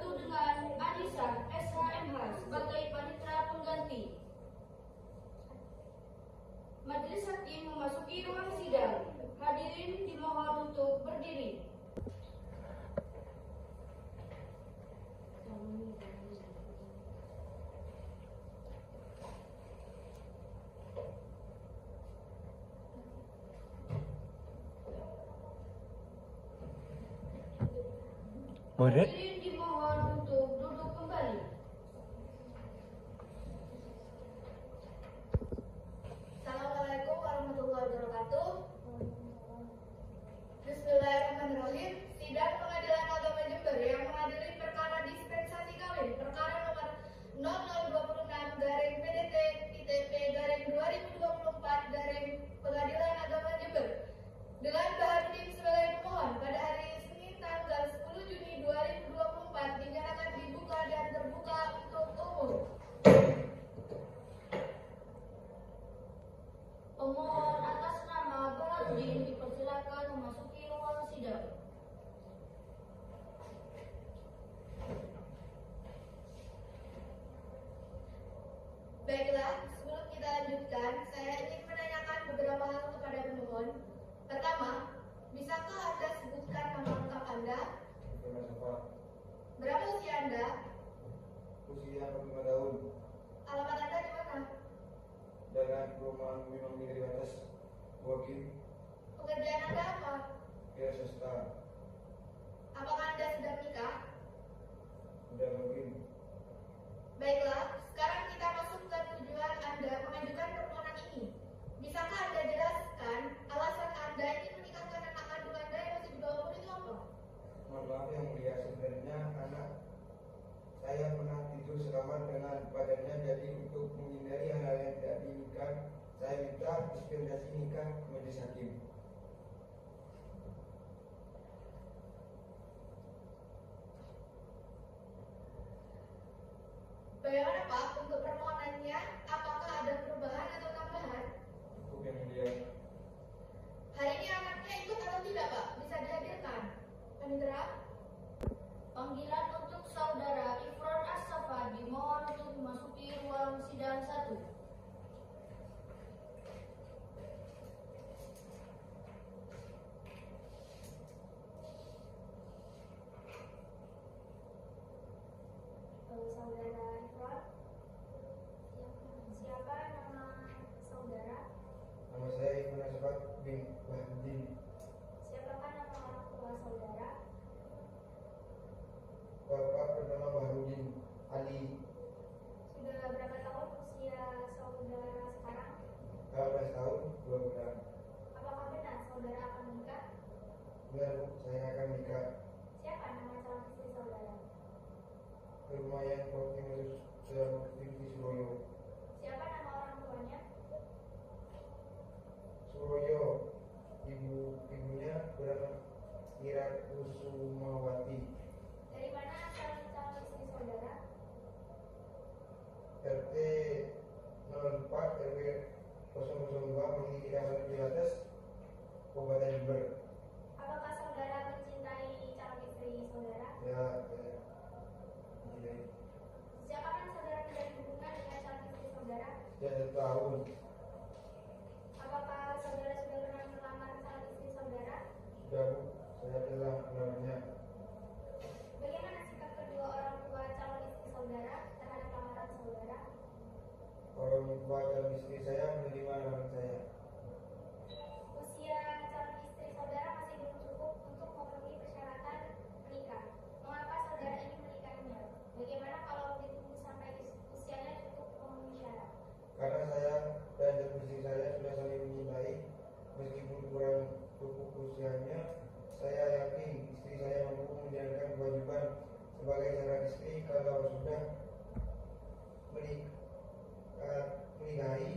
Bersatu dengan Anissa SHMH sebagai panitera pengganti. Majelis Hakim memasuki ruang sidang. Hadirin dimohon untuk berdiri. Hadirin dimohon untuk duduk kembali. Assalamualaikum warahmatullahi wabarakatuh. Bismillahirrahmanirrahim. Sidang Pengadilan Agama Jember yang mengadili perkara dispensasi kawin perkara nomor 0026-PDT-PP-2024 Pengadilan Agama Jember dengan Baharudin sebagai pemohon pada hari Senin tanggal 10 Juni 2024 dinyatakan dibuka dan terbuka untuk umum. Pemohon atas nama Baharudin dipersilakan memasuki ruang sidang. Baiklah, sebelum kita lanjutkan, saya ingin menanyakan beberapa hal kepada pemohon. Pertama, bisakah Anda sebutkan nama lengkap Anda? Berapa usia Anda? Usia 45 tahun. Alamat Anda di mana? Dengan perumahan Gunung Negeri Batas, Wakim, Pekerjaan Anda apa? Pihak swasta, Apakah Anda sudah menikah? udah Wakim. Baiklah, sekarang kita masuk ke tujuan Anda mengajukan permohonan ini. Bisakah Anda jelaskan alasan Anda ingin menikahkan anak kandung Anda yang masih di bawah umur itu apa? Mohon maaf yang mulia, sebenarnya anak saya pernah tidur sekamar dengan badannya, jadi untuk menghindari hal-hal yang tidak diinginkan, saya minta dispensasi nikah ke majelis hakim. Bagaimana Pak untuk permohonannya? Apakah ada perubahan atau tambahan? Cukup yang mulia. Hari ini anaknya ikut atau tidak Pak? Bisa dihadirkan. Panitera? Panggilan untuk saudara Ifron As-Safa dimohon untuk memasuki ruang sidang 1. Saudara Ifron? Siapa nama saudara? Nama saya Ibn Asfak bin Baharudin. Siapakah nama orang tua saudara? Bapak bernama Baharudin Ali. Sudah berapa tahun usia saudara sekarang? 14 tahun 2 bulan. Apakah benar saudara akan menikah? Benar Bu, saya akan nikah. Siapa nama calon istri saudara? Lumayan Provinsi Suroyo. Siapa nama orang tuanya? Suroyo. Ibunya bernama Ira Kusumawati. Dari mana asal calon istri saudara? RT 04 RW 002 Manggi Kecamatan di atas Kabupaten Jember. Apakah saudara mencintai calon istri saudara? Ya. Sejak kapan saudara menjalin hubungan dengan calon istri saudara? Sejak 1 tahun. Apakah saudara sudah pernah melamar calon istri saudara? Sudah Bu, saya telah melamarnya. Bagaimana sikap kedua orang tua calon istri saudara terhadap lamaran saudara? Orang tua calon istri saya menerima lamaran saya. Usia calon istri saudara masih belum cukup untuk memenuhi persyaratan menikah. Mengapa saudara ingin menikahinya? Bagaimana kalau ditunggu sampai usianya cukup memenuhi syarat? Karena saya dan istri saya sudah saling mencintai, meskipun kurang cukup usianya, saya yakin istri saya mampu menjalankan kewajiban sebagai seorang istri kalau sudah menikahi,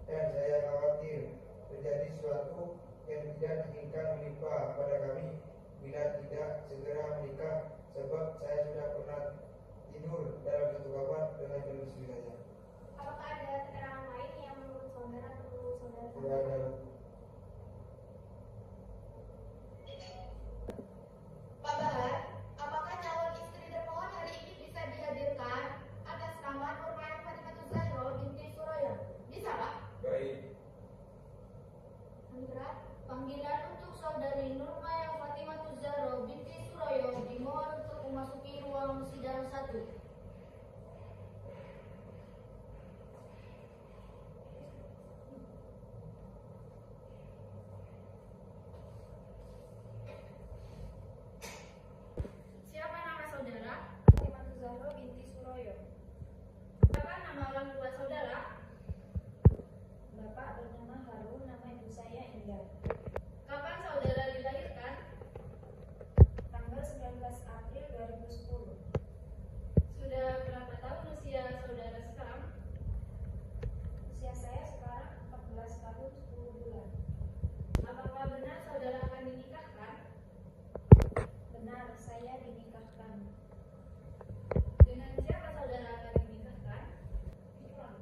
dan saya khawatir terjadi sesuatu yang tidak diinginkan menimpa pada kami bila tidak segera menikah, sebab saya sudah pernah tidur dalam satu kamar dengan calon istri saya. Apakah ada keterangan lain yang menurut saudara perlu saudara Tidak ada. Pak Bahar, apakah calon istri termohon hari ini ruang sidang 1. Siapa nama saudara? Fatimah Zahra binti Suroyo. Siapa nama orang tua saudara? Bapak bernama Harun, nama ibu saya Indah. Kapan saudara dilahirkan? Tanggal 19 April 2010. Sudah berapa tahun usia saudara sekarang? Usia saya sekarang 14 tahun 10 bulan. Apakah benar saudara akan dinikahkan? Benar, saya dinikahkan. Dengan siapa saudara akan dinikahkan? Ifron.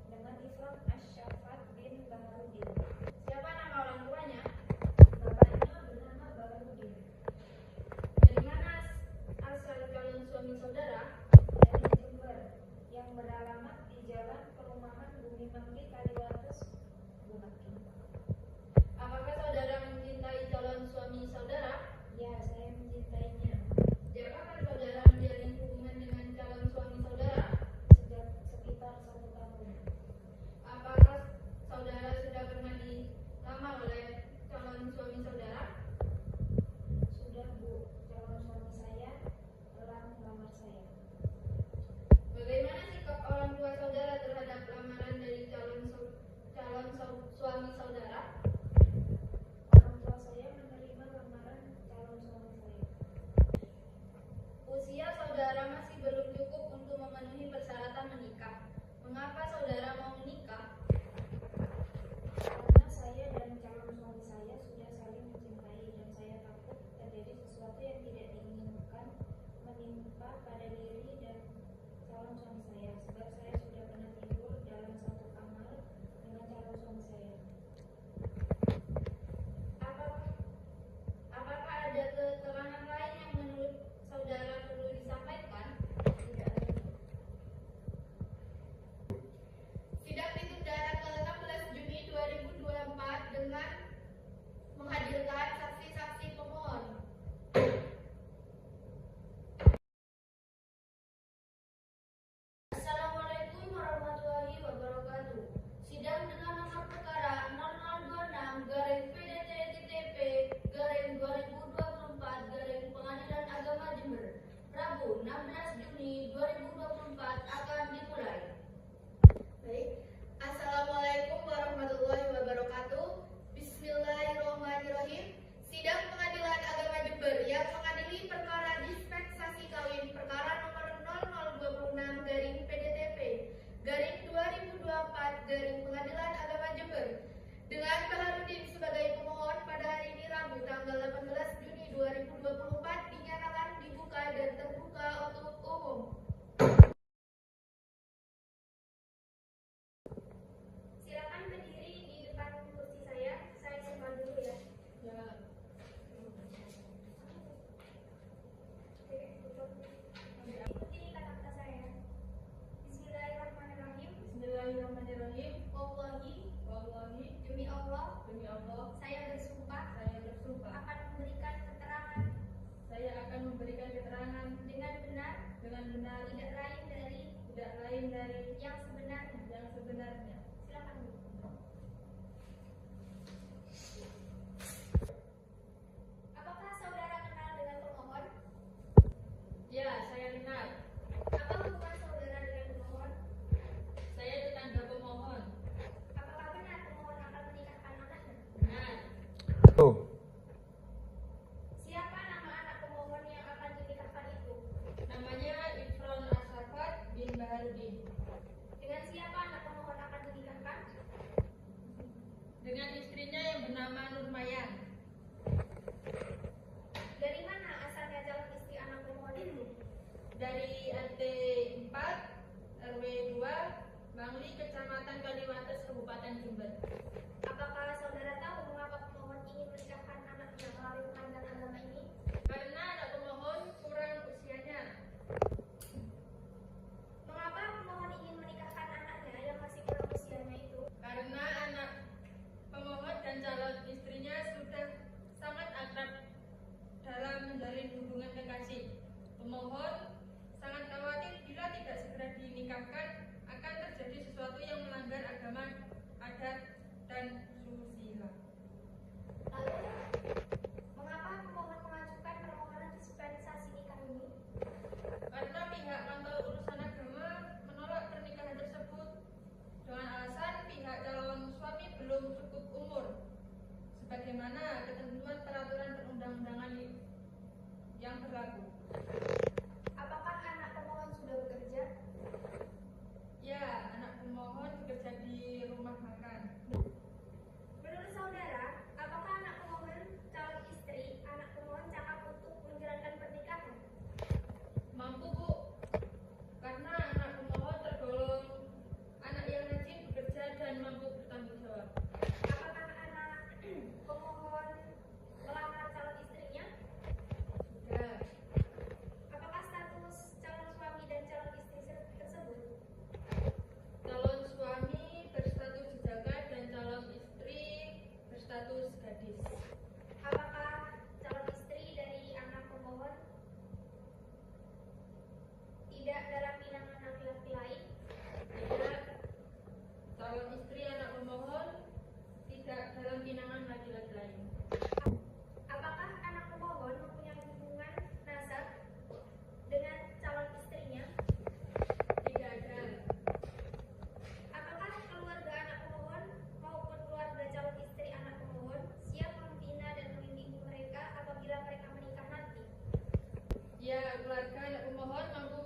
Dengan Ifron Asyafat bin Baharudin. Siapa nama orang tuanya? Bapaknya bernama Baharudin. Dari mana asal calon suami saudara? Dari Jember, yang beralamat di Jalan Perumahan Bumi Manggi, Kaliwates, Bupati. Apakah saudara mencintai calon suami saudara? Ya, saya mencintainya. Sejak kapan saudara menjalin hubungan dengan calon suami saudara? Sejak sekitar 1 tahun. Apakah saudara sudah pernah dilamar oleh calon suami saudara? Sudah, Bu. Calon suami saya telah melamar saya. Bagaimana sikap orang tua saudara terhadap lamaran dari suami saudara? Orang tua saya menerima lamaran calon suami saya. Usia saudara masih belum cukup untuk memenuhi persyaratan menikah. Mengapa saudara mau menikah? Karena saya dan calon suami saya sudah saling mencintai dan saya takut terjadi sesuatu yang tidak diinginkan menimpa pada diri dan calon suami saya. Sebab saya sudah pernah tidur dalam satu kamar dengan calon suami saya. Apakah ada keterangan lain yang menurut saudara perlu disampaikan? Tidak ada. Sidang ditunda tanggal 16 Juni 2024 dengan menghadirkan saksi-saksi pemohon. Assalamualaikum warahmatullahi wabarakatuh. Sidang dengan nomor perkara 0026-PDT-TP-2024 Pengadilan Agama Jember, Rabu 16 Juni 2024 akan dimulai. Baik. Assalamualaikum warahmatullahi wabarakatuh. Bismillahirrahmanirrahim. Sidang Pengadilan Agama Jember yang mengadili perkara dispensasi kawin perkara nomor 0026-PDTP-2024 Pengadilan Agama Jember dengan Baharudin sebagai pemohon pada hari ini Rabu tanggal 18 Juni 2024 dinyatakan dibuka dan terbuka untuk umum. Silakan berdiri di depan kursi saya. Saya simpan dulu ya. Ikuti kata-kata saya. Bismillahirrahmanirrahim. Bismillahirrahmanirrahim. Wallahi, Demi Allah, saya bersumpah akan memberikan keterangan dengan benar, tidak lain dari yang sebenarnya. Silakan. Apakah saudara kenal dengan pemohon? Ya, saya kenal. Apa hubungan saudara dengan pemohon? Saya tetangga pemohon. Apakah benar pemohon akan menikahkan anaknya? Benar. Siapa nama anak pemohon yang akan dinikahkan itu? Namanya Ifron Asyafat bin Baharudin. Dengan siapa anak pemohon akan dinikahkan? Dengan istrinya yang bernama Nurmayan. Dari mana asalnya calon istri anak pemohon itu? Dari RT 4 RW 2 Mangli, Kecamatan Kaliwates, Kabupaten Jember. Apakah saudara tahu mengapa pemohon ingin menikahkan anaknya melalui pengadilan agama ini? Karena anak pemohon kurang usianya. Mengapa pemohon ingin menikahkan anaknya yang masih kurang usianya itu? Karena anak pemohon dan calon istrinya sudah menikahkan akan terjadi sesuatu yang melanggar agama, adat, dan susila. Lalu, mengapa pemohon mengajukan permohonan dispensasi nikah ini? Karena pihak kantor urusan agama menolak pernikahan tersebut dengan alasan pihak calon suami belum cukup umur, sebagaimana ketentuan peraturan perundang-undangan yang berlaku. Apakah anak pemohon sudah bekerja? Ya, anak pemohon bekerja di rumah makan. Menurut saudara, apakah anak pemohon calon istri anak pemohon cakap untuk menjalankan pernikahan? Mampu, Bu, karena anak pemohon tergolong anak yang rajin bekerja dan mampu bertanggung jawab. Apakah anak pemohon melamar calon istrinya? Sudah. Apakah status calon suami dan calon istri tersebut? Calon suami berstatus jaka dan calon istri berstatus gadis. Apakah calon istri dari anak pemohon tidak dalam pinangan laki-laki lain? Tidak. Calon istri anak pemohon tidak dalam pinangan laki-laki lain. Apakah anak pemohon mempunyai hubungan nasab dengan calon istrinya? Tidak ada. Apakah keluarga anak pemohon maupun keluarga calon istri anak pemohon siap membina dan membimbing mereka apabila mereka menikah nanti? Ya, keluarga anak pemohon mampu.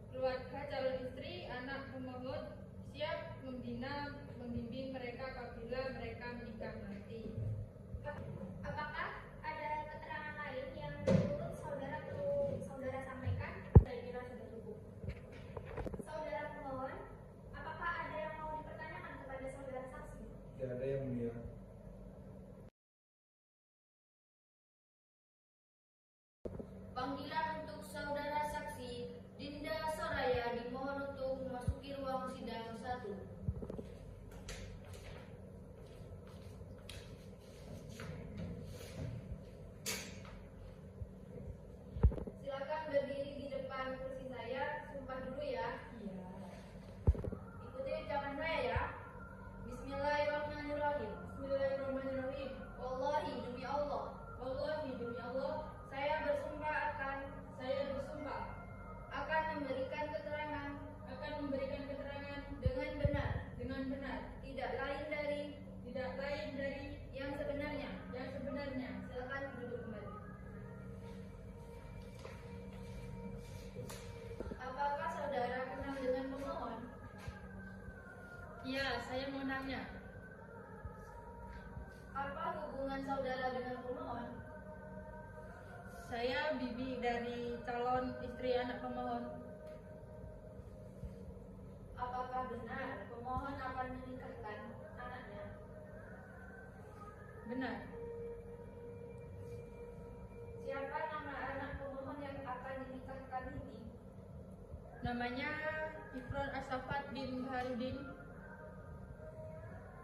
Keluarga calon istri anak pemohon siap membina, membimbing mereka apabila mereka menikah nanti. Apakah ada keterangan lain yang menurut saudara perlu saudara sampaikan? Saya kira sudah cukup. Saudara pemohon, apakah ada yang mau dipertanyakan kepada saudara saksi? Tidak ada yang mulia. Panggilan untuk saudara saksi Dinda Soraya dimohon untuk memasuki ruang sidang 1. Silakan berdiri di depan kursi saya. Sumpah dulu ya. Iya. Ikuti ucapan saya ya. Bismillahirrahmanirrahim. Bismillahirrahmanirrahim. Wallahi demi Allah. Wallahi demi Allah, Saya bersumpah akan memberikan keterangan memberikan keterangan dengan benar, tidak lain dari yang sebenarnya. Silakan duduk kembali. Apakah saudara kenal dengan pemohon? Ya, saya mau nanya. Apa hubungan saudara dengan pemohon? Saya bibi dari calon istri anak pemohon. Apakah benar pemohon akan menikahkan anaknya? Benar. Siapa nama anak pemohon yang akan dinikahkan ini? Namanya Ifron Asafat bin Harudin.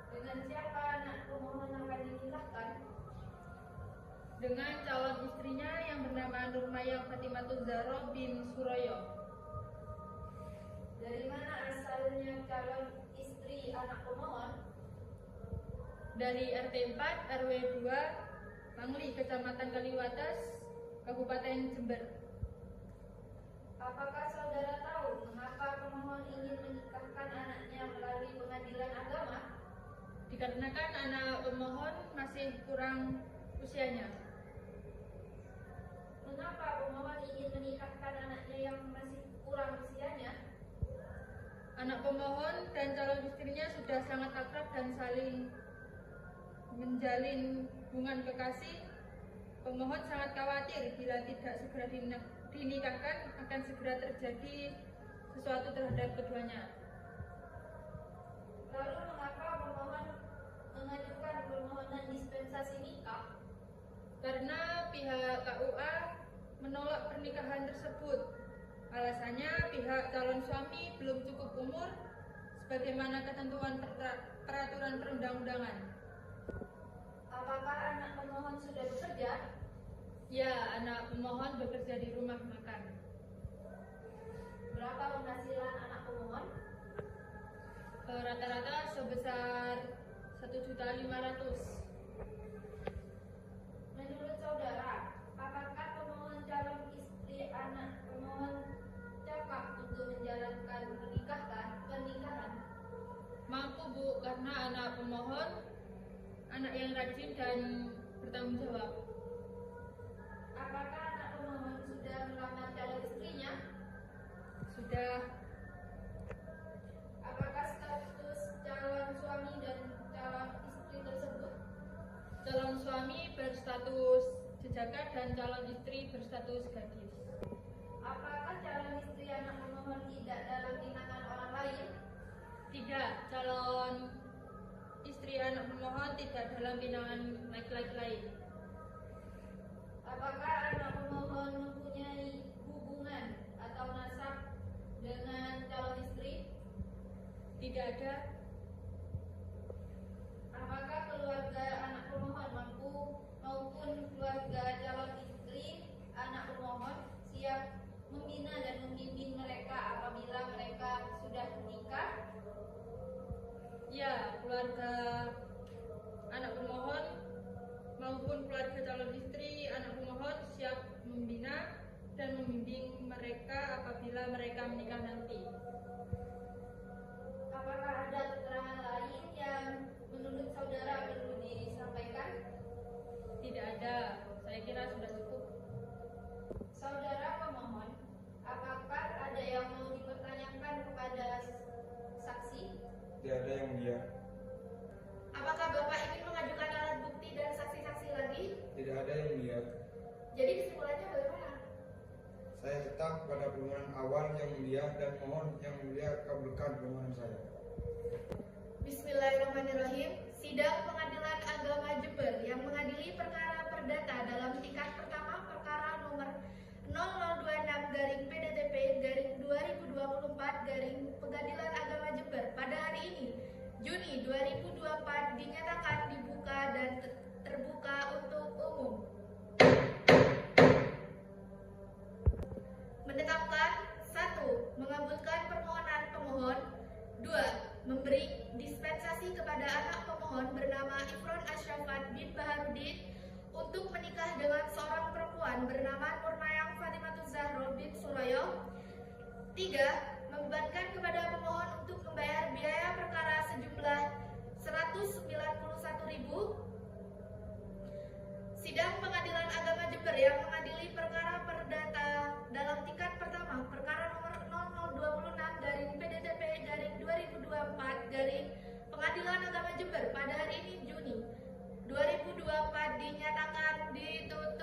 Dengan siapa anak pemohon akan dinikahkan? Dengan calon istrinya yang bernama Nurmaya Fatimatul Zahra bin Suroyo. Dari mana asalnya calon istri anak pemohon? Dari RT 4 RW 2 Mangli, Kecamatan Kaliwates, Kabupaten Jember. Apakah saudara tahu mengapa pemohon ingin menikahkan anaknya melalui pengadilan agama? Dikarenakan anak pemohon masih kurang usianya. Mengapa pemohon ingin menikahkan anaknya yang masih kurang usianya? Anak pemohon dan calon istrinya sudah sangat akrab dan saling menjalin hubungan kekasih. Pemohon sangat khawatir bila tidak segera dinikahkan akan segera terjadi sesuatu terhadap keduanya. Lalu mengapa pemohon mengajukan permohonan dispensasi nikah? Karena pihak KUA menolak pernikahan tersebut. Alasannya pihak calon suami belum cukup umur sebagaimana ketentuan peraturan perundang-undangan. Apakah anak pemohon sudah bekerja? Ya, anak pemohon bekerja di rumah makan. Berapa penghasilan anak pemohon? rata-rata sebesar 1.500.000. Menurut saudara, apakah pemohon calon istri anak pemohon cakap untuk menjalankan pernikahan? Mampu Bu, karena anak pemohon anak yang rajin dan bertanggung jawab. Apakah anak pemohon sudah melamar calon istrinya? Sudah. Apakah status calon suami dan calon istri tersebut? Calon suami berstatus jejaka dan calon istri berstatus gadis. Apakah calon istri anak pemohon tidak dalam pinangan orang lain? Tidak, calon istri anak pemohon tidak dalam pinangan laki-laki lain. Apakah anak pemohon mempunyai hubungan atau nasab dengan calon istri? Tidak ada. Apakah keluarga anak pemohon maupun keluarga calon istri anak pemohon siap membina dan membimbing mereka apabila mereka sudah menikah? Ya, keluarga anak pemohon maupun keluarga calon istri anak pemohon siap membina dan membimbing mereka apabila mereka menikah nanti. Apakah ada keterangan lain yang menurut saudara perlu disampaikan? Tidak ada, saya kira sudah cukup. Saudara pemohon, apakah ada yang mau dipertanyakan kepada saksi? Tidak ada yang mulia. Apakah Bapak ingin mengajukan alat bukti dan saksi-saksi lagi? Tidak ada yang mulia. Jadi kesimpulannya bagaimana? Saya tetap pada permohonan awal yang mulia dan mohon yang mulia kabulkan permohonan saya. Bismillahirrahmanirrahim. Sidang Pengadilan Agama Jember yang mengadili perkara perdata dalam tingkat pertama perkara nomor 0026-PDTP-2024 Pengadilan Agama Jember pada hari ini, Juni 2024 dinyatakan dibuka dan terbuka untuk umum. Menetapkan 1. Mengabulkan permohonan pemohon. 2. Memberi dispensasi kepada anak pemohon bernama Ifron Ashrafat bin Baharudin untuk menikah dengan seorang perempuan bernama Nurnayang Fatimah Zahra bin Suroyo. 3. Membebankan kepada pemohon untuk membayar biaya perkara sejumlah 191.000. Sidang Pengadilan Agama Jember yang mengadili perkara perdata dalam tingkat pertama perkara nomor 0026-PDTP-2024 Pengadilan Agama Jember pada hari ini Juni 2024 dinyatakan ditutup.